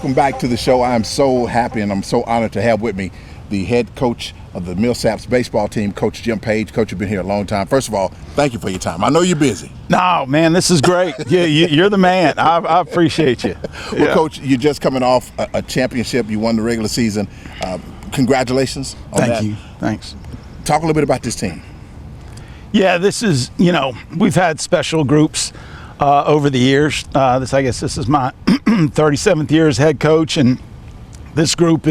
welcome back to the show. I am so happy and I'm so honored to have with me the head coach of the Millsaps baseball team, Coach Jim Page. Coach, you've been here a long time. First of all, thank you for your time. I know you're busy. No, man, this is great. Yeah, you're the man. I appreciate you. Well, Coach, you're just coming off a championship. You won the regular season. Congratulations on that. Thank you. Thanks. Talk a little bit about this team. Yeah, this is, we've had special groups over the years. I guess this is my 37th year as head coach, and this group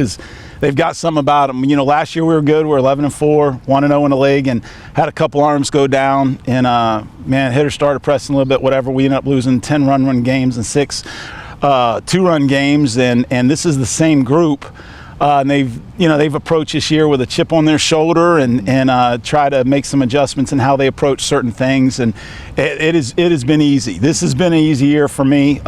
they've got some about them. Last year we were good. We were 11-4, 1-0 in the league, and had a couple arms go down. And hitters started pressing a little bit. Whatever. We ended up losing 10 run games and 6 2-run games. And this is the same group. And they've approached this year with a chip on their shoulder and try to make some adjustments in how they approach certain things. And it has been easy. This has been an easy year for me.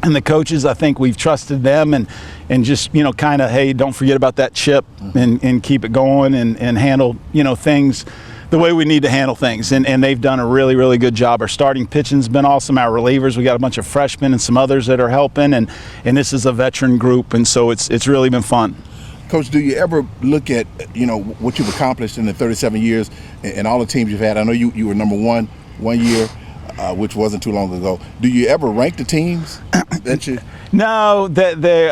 And the coaches, I think we've trusted them and just, kind of, hey, don't forget about that chip and keep it going and handle, things the way we need to handle things. And they've done a really, really good job. Our starting pitching's been awesome. Our relievers, we got a bunch of freshmen and some others that are helping. And this is a veteran group. And so it's really been fun. Coach, do you ever look at, what you've accomplished in the 37 years and all the teams you've had? I know you were number one year. Which wasn't too long ago. Do you ever rank the teams that you? No, there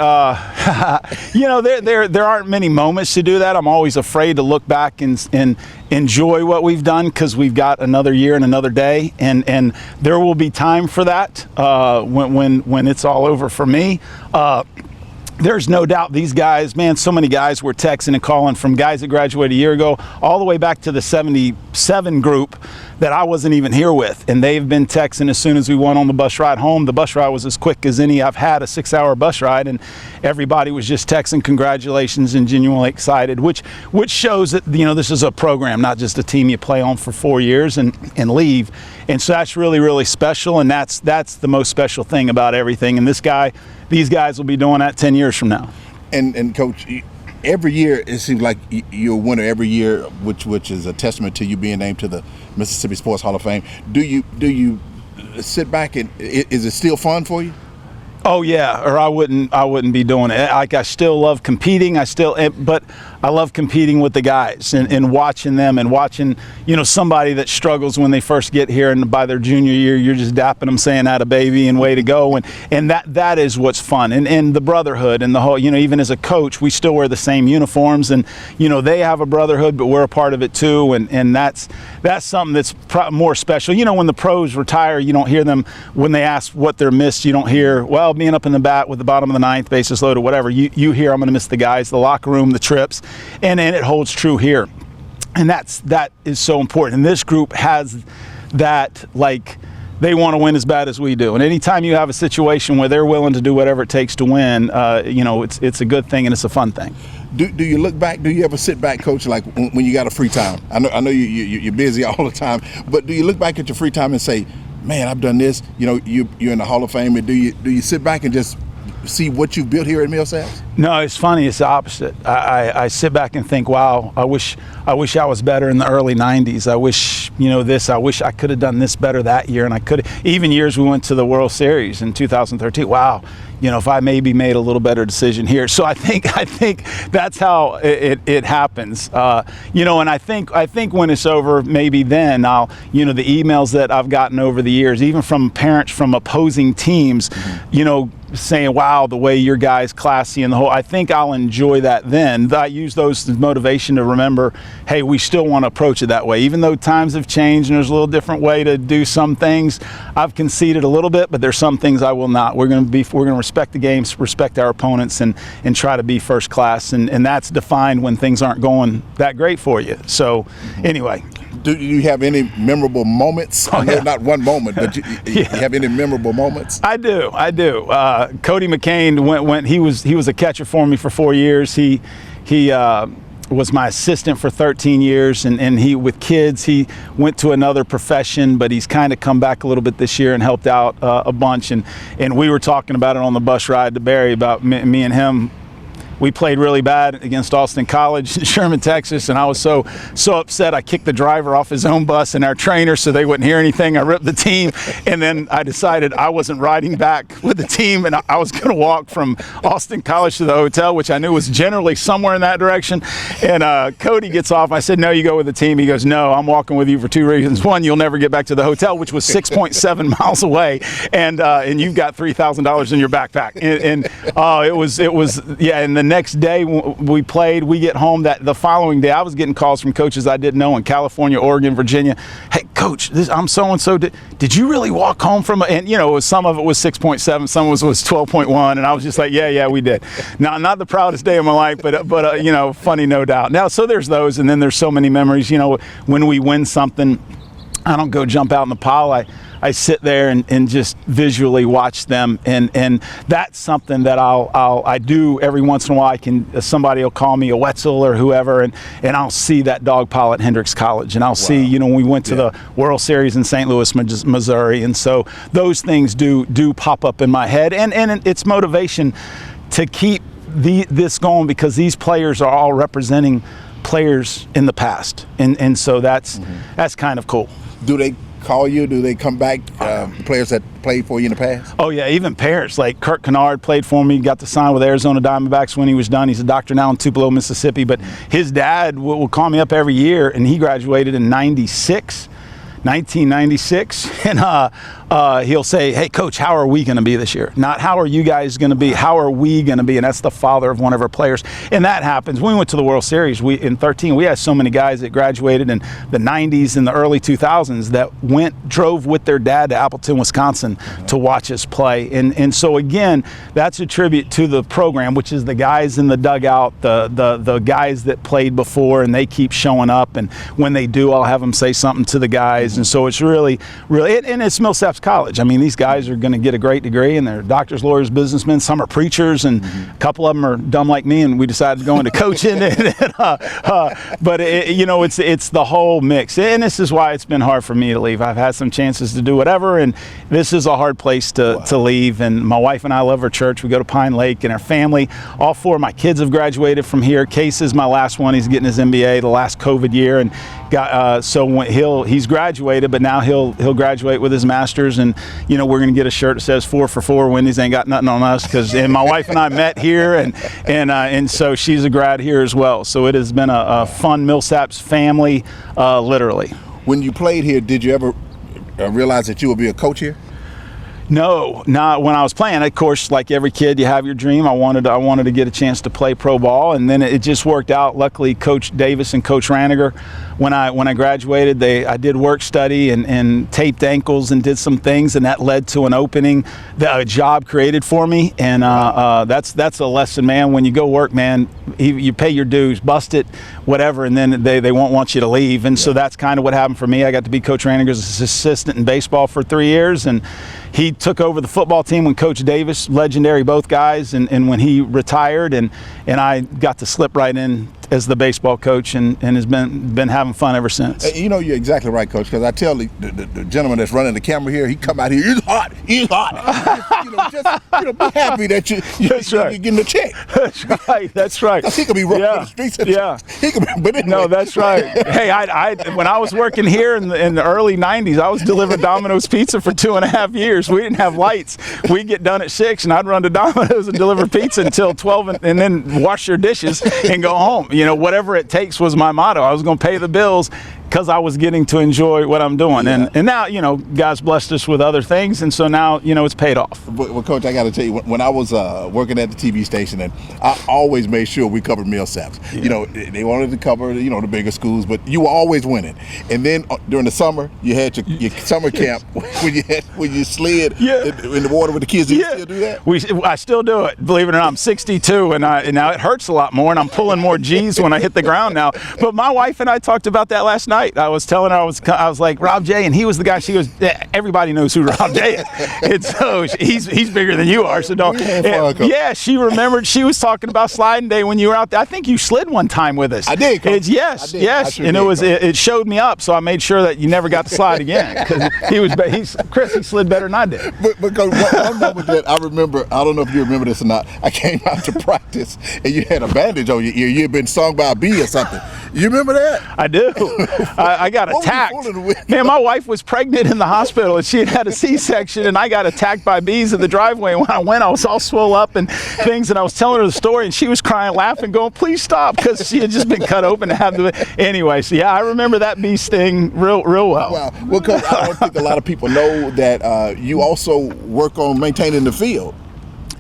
aren't many moments to do that. I'm always afraid to look back and enjoy what we've done because we've got another year and another day, and there will be time for that when it's all over for me. There's no doubt these guys, man, so many guys were texting and calling, from guys that graduated a year ago all the way back to the 77 group that I wasn't even here with. And they've been texting as soon as we went on the bus ride home. The bus ride was as quick as any I've had, a 6-hour bus ride. And everybody was just texting congratulations and genuinely excited, which shows that, this is a program, not just a team you play on for 4 years and leave. And so that's really, really special. And that's the most special thing about everything. And these guys will be doing that 10 years from now. And Coach, every year it seems like you're a winner every year, which is a testament to you being named to the Mississippi Sports Hall of Fame. Do you sit back and is it still fun for you? Oh yeah, or I wouldn't be doing it. I still love competing. But I love competing with the guys and watching them and watching, somebody that struggles when they first get here, and by their junior year, you're just dapping them, saying "atta baby" and way to go. And that is what's fun. And the brotherhood and the whole, even as a coach, we still wear the same uniforms, and they have a brotherhood, but we're a part of it too. And that's something that's more special. When the pros retire, you don't hear them when they ask what they're missed. You don't hear, well, being up in the bat with the bottom of the ninth, bases loaded, whatever. You hear, I'm going to miss the guys, the locker room, the trips, and it holds true here. And that is so important. And this group has that, they want to win as bad as we do. And anytime you have a situation where they're willing to do whatever it takes to win, it's a good thing and it's a fun thing. Do you look back? Do you ever sit back, Coach, like when you got a free time? I know you're busy all the time, but do you look back at your free time and say, man, I've done this? You're in the Hall of Fame. And do you sit back and just see what you've built here at Millsaps? No, it's funny. It's the opposite. I sit back and think, wow, I wish I was better in the early 90s. I wish, I wish I could have done this better that year. And I could have, even years we went to the World Series in 2013. Wow, if I maybe made a little better decision here. So I think that's how it happens. And I think when it's over, maybe then I'll, the emails that I've gotten over the years, even from parents from opposing teams, saying, wow, the way your guys classy and the whole, I think I'll enjoy that then. I use those as motivation to remember, hey, we still want to approach it that way. Even though times have changed and there's a little different way to do some things, I've conceded a little bit, but there's some things I will not. We're going to respect the games, respect our opponents, and try to be first class. And that's defined when things aren't going that great for you. So anyway. Do you have any memorable moments? Oh, yeah. Not one moment, but you have any memorable moments? I do. Cody McCain he was a catcher for me for 4 years. He was my assistant for 13 years, and he, with kids, he went to another profession, but he's kind of come back a little bit this year and helped out a bunch. And we were talking about it on the bus ride to Barry about me and him we played really bad against Austin College in Sherman, Texas, and I was so upset I kicked the driver off his own bus and our trainer so they wouldn't hear anything. I ripped the team, and then I decided I wasn't riding back with the team, and I was going to walk from Austin College to the hotel, which I knew was generally somewhere in that direction. And Cody gets off. I said, no, you go with the team. He goes, no, I'm walking with you for 2 reasons. One, you'll never get back to the hotel, which was 6.7 miles away, and you've got $3,000 in your backpack. And it was yeah. And the next day we played, we get home. The following day I was getting calls from coaches I didn't know in California, Oregon, Virginia. Hey coach, I'm so and so. Did you really walk home from and some of it was 6.7, some of it was 12.1, and I was just like, yeah, we did. Now, not the proudest day of my life, but funny, no doubt. Now, so there's those, and then there's so many memories. When we win something, I don't go jump out in the pile. I sit there and just visually watch them, and that's something that I do every once in a while. Somebody will call me a Wetzel or whoever, and I'll see that dog pile at Hendrix College, and I'll see when we went to the World Series in St. Louis, Missouri, and so those things do pop up in my head, and it's motivation to keep this going, because these players are all representing players in the past, and so that's kind of cool. Do they call you? Do they come back, players that played for you in the past? Oh yeah, even parents. Like Kurt Kennard played for me, got to sign with Arizona Diamondbacks when he was done. He's a doctor now in Tupelo, Mississippi, but his dad will call me up every year, and he graduated in 1996, and he'll say, hey coach, how are we going to be this year? Not how are you guys going to be, how are we going to be? And that's the father of one of our players, and that happens. When we went to the World Series in 2013, we had so many guys that graduated in the 90s and the early 2000s that drove with their dad to Appleton, Wisconsin to watch us play, and so again, that's a tribute to the program, which is the guys in the dugout, the guys that played before, and they keep showing up, and when they do, I'll have them say something to the guys. And so it's really, and it's Millsaps College. I mean, these guys are going to get a great degree, and they're doctors, lawyers, businessmen. Some are preachers, and a couple of them are dumb like me, and we decided to go into coaching. But it's the whole mix, and this is why it's been hard for me to leave. I've had some chances to do whatever, and this is a hard place to leave. And my wife and I love our church. We go to Pine Lake, and our family. All 4 of my kids have graduated from here. Case is my last one. He's getting his MBA the last COVID year, and he's graduated, but now he'll graduate with his master's, and we're going to get a shirt that says 4 for 4. Wendy's ain't got nothing on us, and my wife and I met here, and so she's a grad here as well. So it has been a fun Millsaps family, literally. When you played here, did you ever realize that you would be a coach here? No, not when I was playing. Of course, like every kid, you have your dream. I wanted to get a chance to play pro ball, and then it just worked out. Luckily, Coach Davis and Coach Raniger, when I graduated, I did work study and taped ankles and did some things, and that led to an opening, a job created for me, and that's a lesson, man. When you go work, man, you pay your dues, bust it, whatever, and then they won't want you to leave. And so that's kind of what happened for me. I got to be Coach Raniger's assistant in baseball for 3 years, and he took over the football team when Coach Davis, legendary both guys, and when he retired, and I got to slip right in as the baseball coach, and has been having fun ever since. You're exactly right, Coach, because I tell the gentleman that's running the camera here, he come out here, he's hot. Just be happy that you're getting a check. That's right. He could be running the streets. He could be, but anyway. No, that's right. Hey, I when I was working here in the early 90s, I was delivering Domino's pizza for 2.5 years. We didn't have lights. We'd get done at 6, and I'd run to Domino's and deliver pizza until 12, and then wash your dishes and go home. Whatever it takes was my motto. I was going to pay the bills because I was getting to enjoy what I'm doing. And now, God's blessed us with other things, and so now, it's paid off. Well, Coach, I got to tell you, when I was working at the TV station, and I always made sure we covered Millsaps. They wanted to cover, the bigger schools, but you were always winning. And then during the summer, you had your summer camp when you slid in the water with the kids. Do you still do that? I still do it. Believe it or not, I'm 62, and now it hurts a lot more, and I'm pulling more G's when I hit the ground now. But my wife and I talked about that last night. night. I was telling her, I was like, Rob J, and he was the guy. She goes, yeah, everybody knows who Rob J is. And so he's bigger than you are. So don't. Yeah, she remembered. She was talking about sliding day when you were out there. I think you slid one time with us. I did, Coach. Yes, I did. yes. Sure And did, it showed me up, so I made sure that you never got to slide again. Because Chris, he slid better than I did. But Coach, one moment that I remember, I don't know if you remember this or not, I came out to practice and you had a bandage on your ear. You had been stung by a bee or something. You remember that? I do. I got attacked. Man, my wife was pregnant in the hospital and she had a C-section, and I got attacked by bees in the driveway. And when I went, I was all swole up and things, and I was telling her the story, and she was crying, laughing, going, please stop, because she had just been cut open to have the. Anyway, so yeah, I remember that bee sting real well. Wow. Well, Coach, I don't think a lot of people know that you also work on maintaining the field.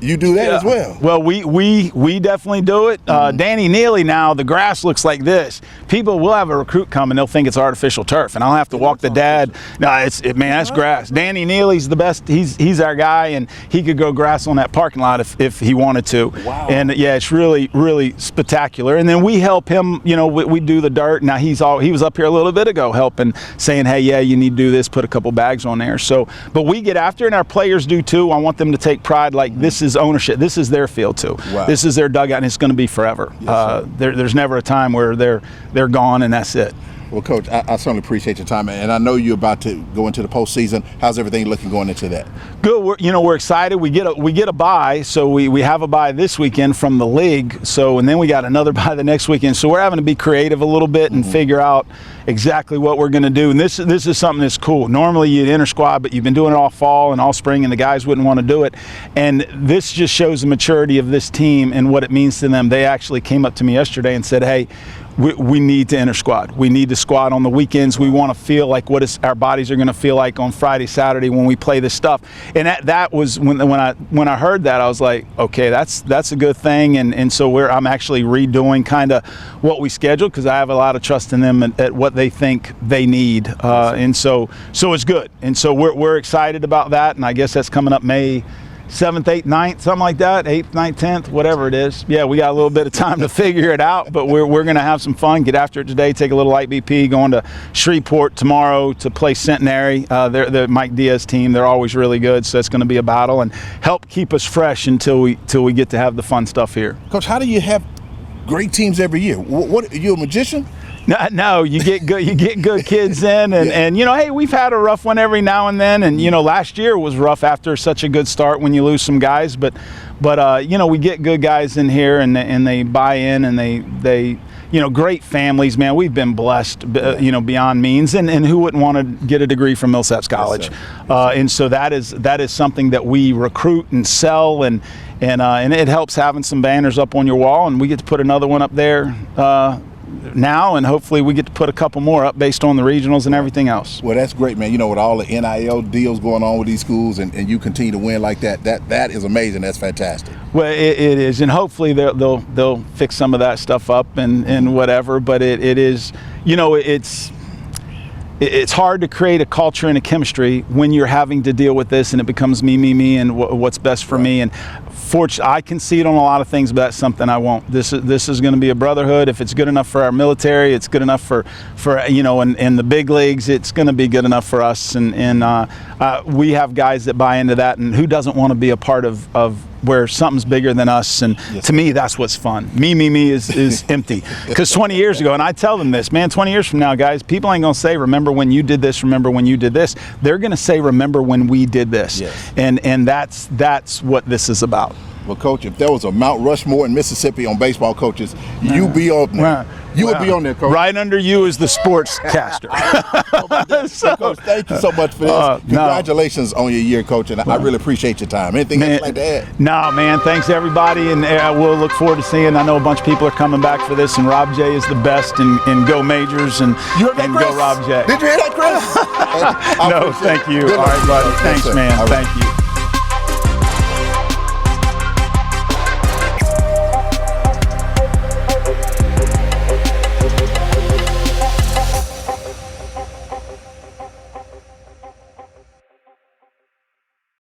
You do that as well. Well, we definitely do it. Danny Neely, now the grass looks like this. People will have a recruit come and they'll think it's artificial turf, and I'll have to walk the dad. No, man, that's grass. Danny Neely's the best. He's our guy, and he could go grass on that parking lot if he wanted to. Wow. And yeah, it's really spectacular. And then we help him. You know, we do the dirt. Now he was up here a little bit ago helping, saying, hey, yeah, you need to do this. Put a couple bags on there. So, but we get after it, and our players do too. I want them to take pride. Like, this is ownership. This is their field too. Wow. This is their dugout, and it's going to be forever. Yes, there's never a time where they're gone and that's it. Well, Coach, I certainly appreciate your time, and I know you're about to go into the postseason. How's everything looking going into that? Good. We're excited. We get a bye, so we have a bye this weekend from the league. So, and then we got another bye the next weekend. So we're having to be creative a little bit and figure out exactly what we're going to do. And this is something that's cool. Normally you'd enter squad, but you've been doing it all fall and all spring, and the guys wouldn't want to do it. And this just shows the maturity of this team and what it means to them. They actually came up to me yesterday and said, hey, we need to enter squad. We need to squad on the weekends. We want to feel like our bodies are going to feel like on Friday, Saturday when we play this stuff. And that was when I heard that, I was like, okay, that's a good thing. And so I'm actually redoing kind of what we scheduled, because I have a lot of trust in them at what they think they need. And so it's good. And so we're excited about that. And I guess that's coming up May 7th, 8th, 9th, something like that, 8th, 9th, 10th, whatever it is. Yeah, we got a little bit of time to figure it out, but we're going to have some fun, get after it today, take a little light BP, going to Shreveport tomorrow to play Centenary. They're Mike Diaz's team. They're always really good, so it's going to be a battle, and help keep us fresh until we get to have the fun stuff here. Coach, how do you have great teams every year? What are you, a magician? No, you get good kids in, and hey, we've had a rough one every now and then, and last year was rough after such a good start when you lose some guys, but we get good guys in here, and they buy in, and they great families, man. We've been blessed, beyond means, and who wouldn't want to get a degree from Millsaps College? Yes, and so that is something that we recruit and sell, and it helps having some banners up on your wall, and we get to put another one up there now, and hopefully we get to put a couple more up based on the regionals and everything else. Well, that's great, man. With all the NIL deals going on with these schools, and you continue to win like that is amazing. That's fantastic. Well, it is, and hopefully they'll fix some of that stuff up and whatever. But it is, it's hard to create a culture and a chemistry when you're having to deal with this, and it becomes me, and what's best for me. And fortunately, I can see it on a lot of things, but that's something I won't. This is going to be a brotherhood. If it's good enough for our military, it's good enough for in the big leagues, it's going to be good enough for us. And we have guys that buy into that, and who doesn't want to be a part of where something's bigger than us? And to me, that's what's fun. Me is empty. Because 20 years ago, and I tell them this, man, 20 years from now, guys, people ain't going to say, remember when you did this, remember when you did this. They're going to say, remember when we did this. Yes. And that's what this is about. Well, Coach, if there was a Mount Rushmore in Mississippi on baseball coaches, you'd be up there. You would be on there, Coach. Right under you is the sportscaster. So, Coach, thank you so much for this. Congratulations on your year, Coach, and I really appreciate your time. Anything else like that? No, man, thanks everybody, and we'll look forward to seeing. I know a bunch of people are coming back for this, and Rob J is the best, and go Majors, and go Rob J. Did you hear that, Chris? No, thank you. All right, buddy. Thanks, man. Thank you.